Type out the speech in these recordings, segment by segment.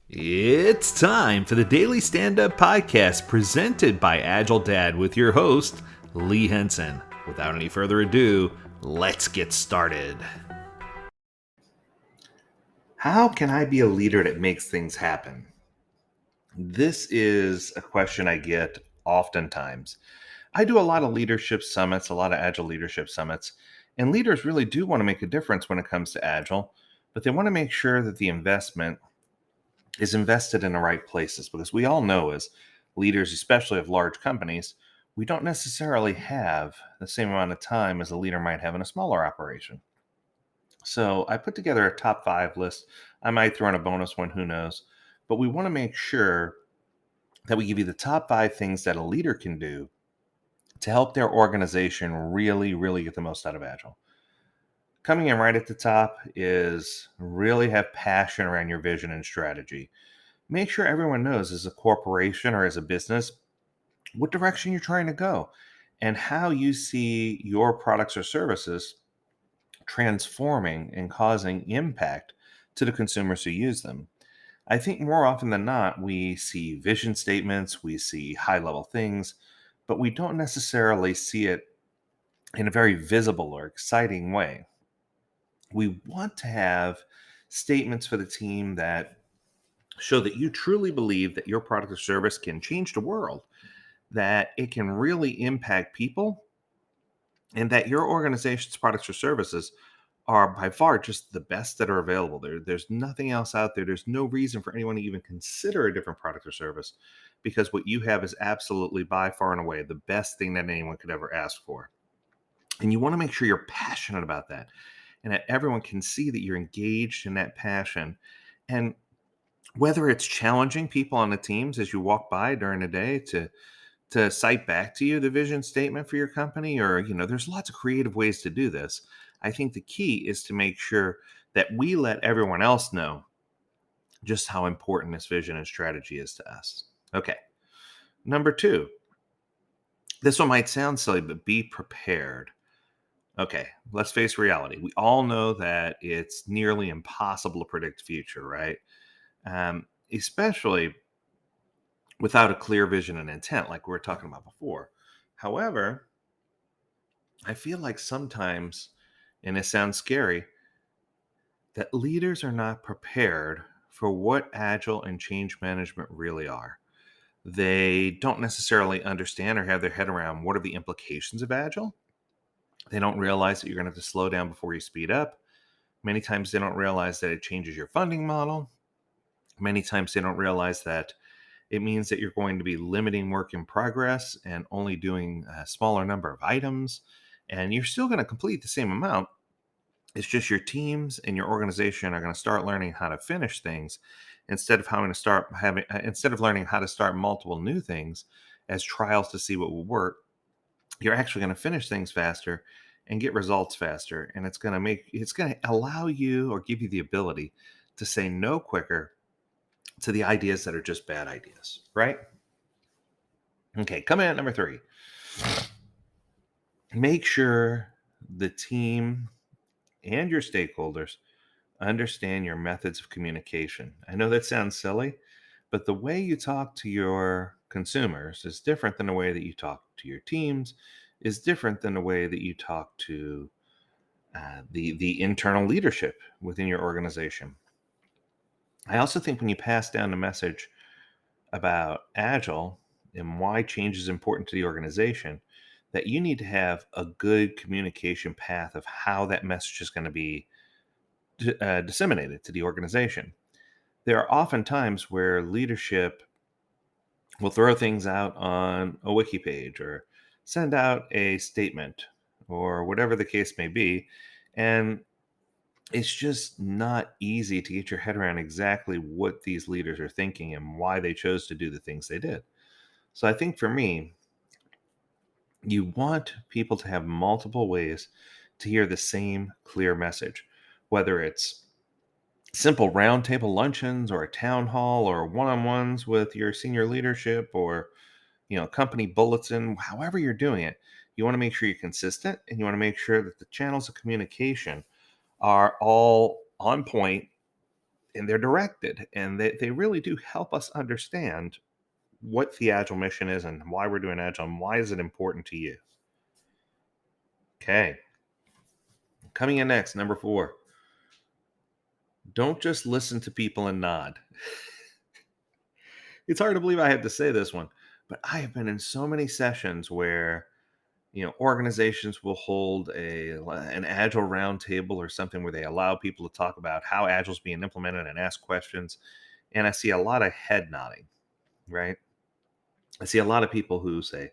It's time for the Daily Stand Up Podcast presented by Agile Dad with your host, Lee Henson. Without any further ado, let's get started. How can I be a leader that makes things happen? This is a question I get oftentimes. I do a lot of leadership summits, a lot of Agile leadership summits, and leaders really do want to make a difference when it comes to Agile, but they want to make sure that the investment is invested in the right places because we all know as leaders, especially of large companies, we don't necessarily have the same amount of time as a leader might have in a smaller operation. So I put together a top 5 list. I might throw in a bonus one, who knows? But we want to make sure that we give you the top 5 things that a leader can do to help their organization really get the most out of Agile. Coming in right at the top is really have passion around your vision and strategy. Make sure everyone knows as a corporation or as a business what direction you're trying to go and how you see your products or services transforming and causing impact to the consumers who use them. I think more often than not, we see vision statements, we see high level things, but we don't necessarily see it in a very visible or exciting way. We want to have statements for the team that show that you truly believe that your product or service can change the world, that it can really impact people, and that your organization's products or services are by far just the best that are available. There's nothing else out there. There's no reason for anyone to even consider a different product or service because what you have is absolutely by far and away the best thing that anyone could ever ask for. And you want to make sure you're passionate about that and that everyone can see that you're engaged in that passion. And whether it's challenging people on the teams as you walk by during the day to cite back to you the vision statement for your company, or there's lots of creative ways to do this. I think the key is to make sure that we let everyone else know just how important this vision and strategy is to us. Okay, number 2, this one might sound silly, but be prepared. Okay, let's face reality. We all know that it's nearly impossible to predict the future, right? Especially without a clear vision and intent, like we were talking about before. However, I feel like sometimes, and it sounds scary, that leaders are not prepared for what agile and change management really are. They don't necessarily understand or have their head around what are the implications of agile. They don't realize that you're going to have to slow down before you speed up. Many times they don't realize that it changes your funding model. Many times they don't realize that it means that you're going to be limiting work in progress and only doing a smaller number of items. And you're still going to complete the same amount. It's just your teams and your organization are going to start learning how to finish things instead of learning how to start multiple new things as trials to see what will work. You're actually going to finish things faster and get results faster, and it's going to allow you or give you the ability to say no quicker to the ideas that are just bad ideas, right? Okay, coming in at number 3. Make sure the team and your stakeholders understand your methods of communication. I know that sounds silly, but the way you talk to your consumers is different than the way that you talk to your teams, is different than the way that you talk to the internal leadership within your organization. I also think when you pass down the message about Agile and why change is important to the organization, that you need to have a good communication path of how that message is going to be disseminated to the organization. There are often times where leadership will throw things out on a wiki page or send out a statement or whatever the case may be. And it's just not easy to get your head around exactly what these leaders are thinking and why they chose to do the things they did. So I think for me, you want people to have multiple ways to hear the same clear message, whether it's simple roundtable luncheons or a town hall or one-on-ones with your senior leadership or company bulletin. However you're doing it, you want to make sure you're consistent, and you want to make sure that the channels of communication are all on point and they're directed, and they really do help us understand what the Agile mission is and why we're doing Agile and why is it important to you. Okay, coming in next, number 4. Don't just listen to people and nod. It's hard to believe I have to say this one, but I have been in so many sessions where organizations will hold an agile roundtable or something where they allow people to talk about how agile's being implemented and ask questions, and I see a lot of head nodding, right? I see a lot of people who say,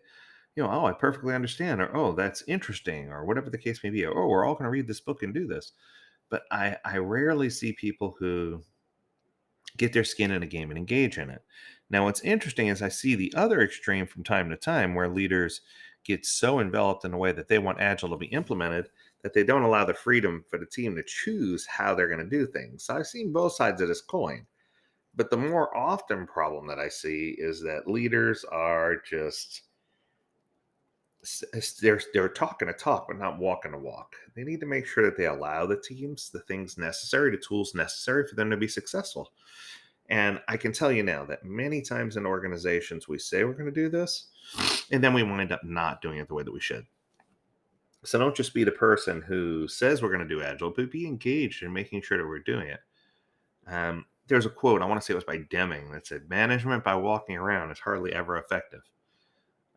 oh, I perfectly understand, or oh, that's interesting, or whatever the case may be, or oh, we're all going to read this book and do this. But I rarely see people who get their skin in a game and engage in it. Now, what's interesting is I see the other extreme from time to time where leaders get so enveloped in a way that they want Agile to be implemented that they don't allow the freedom for the team to choose how they're going to do things. So I've seen both sides of this coin. But the more often problem that I see is that leaders are just they're talking a talk but not walking a walk. They need to make sure that they allow the teams the things necessary, the tools necessary for them to be successful. And I can tell you now that many times in organizations, we say we're going to do this, and then we wind up not doing it the way that we should. So don't just be the person who says we're going to do Agile, but be engaged in making sure that we're doing it. There's a quote, I want to say it was by Deming, that said, management by walking around is hardly ever effective.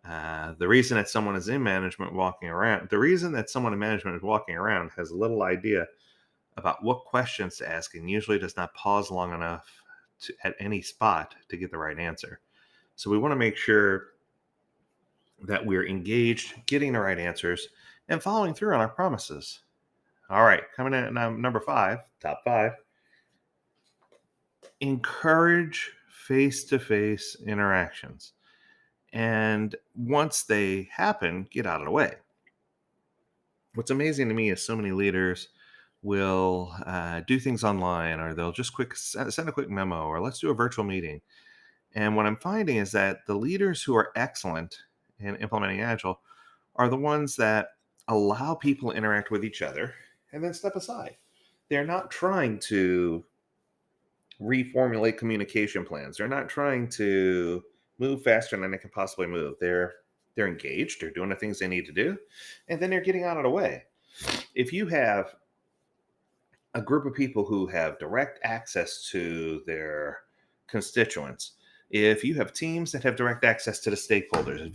The reason that someone is in management walking around, the reason that someone in management is walking around has little idea about what questions to ask and usually does not pause long enough at any spot to get the right answer. So we want to make sure that we're engaged, getting the right answers, and following through on our promises. All right, coming in at number 5, top 5. Encourage face-to-face interactions. And once they happen, get out of the way. What's amazing to me is so many leaders will do things online, or they'll just send a quick memo, or let's do a virtual meeting. And what I'm finding is that the leaders who are excellent in implementing Agile are the ones that allow people to interact with each other and then step aside. They're not trying to reformulate communication plans. They're not trying to move faster than they can possibly move. They're engaged. They're doing the things they need to do, and then they're getting out of the way. If you have a group of people who have direct access to their constituents, if you have teams that have direct access to the stakeholders, if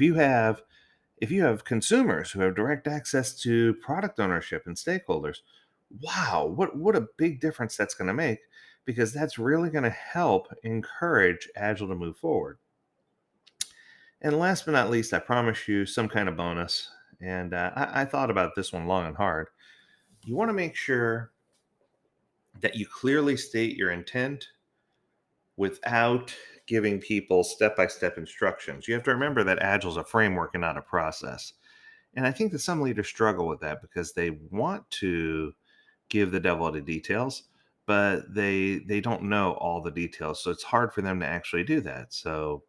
you have consumers who have direct access to product ownership and stakeholders, wow, what a big difference that's going to make, because that's really going to help encourage Agile to move forward. And last but not least, I promise you some kind of bonus. And I thought about this one long and hard. You want to make sure that you clearly state your intent without giving people step-by-step instructions. You have to remember that Agile is a framework and not a process. And I think that some leaders struggle with that because they want to give the devil the details, but they don't know all the details. So it's hard for them to actually do that. So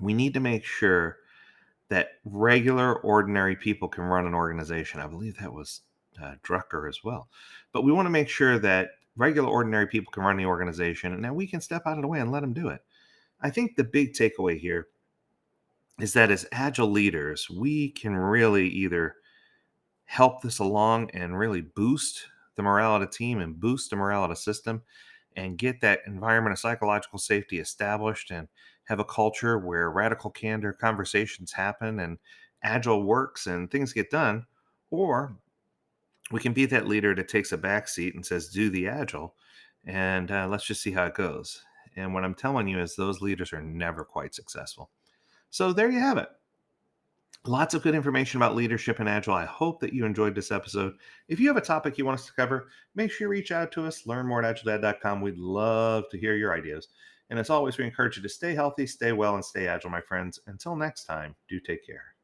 we need to make sure that regular, ordinary people can run an organization. I believe that was Drucker as well. But we want to make sure that regular, ordinary people can run the organization, and then we can step out of the way and let them do it. I think the big takeaway here is that as Agile leaders, we can really either help this along and really boost the morale of the team and boost the morale of the system and get that environment of psychological safety established and have a culture where radical candor conversations happen and Agile works and things get done. Or we can be that leader that takes a back seat and says, do the Agile, and let's just see how it goes. And what I'm telling you is those leaders are never quite successful. So there you have it. Lots of good information about leadership and Agile. I hope that you enjoyed this episode. If you have a topic you want us to cover, make sure you reach out to us. Learn more at agiledad.com. We'd love to hear your ideas. And as always, we encourage you to stay healthy, stay well, and stay agile, my friends. Until next time, do take care.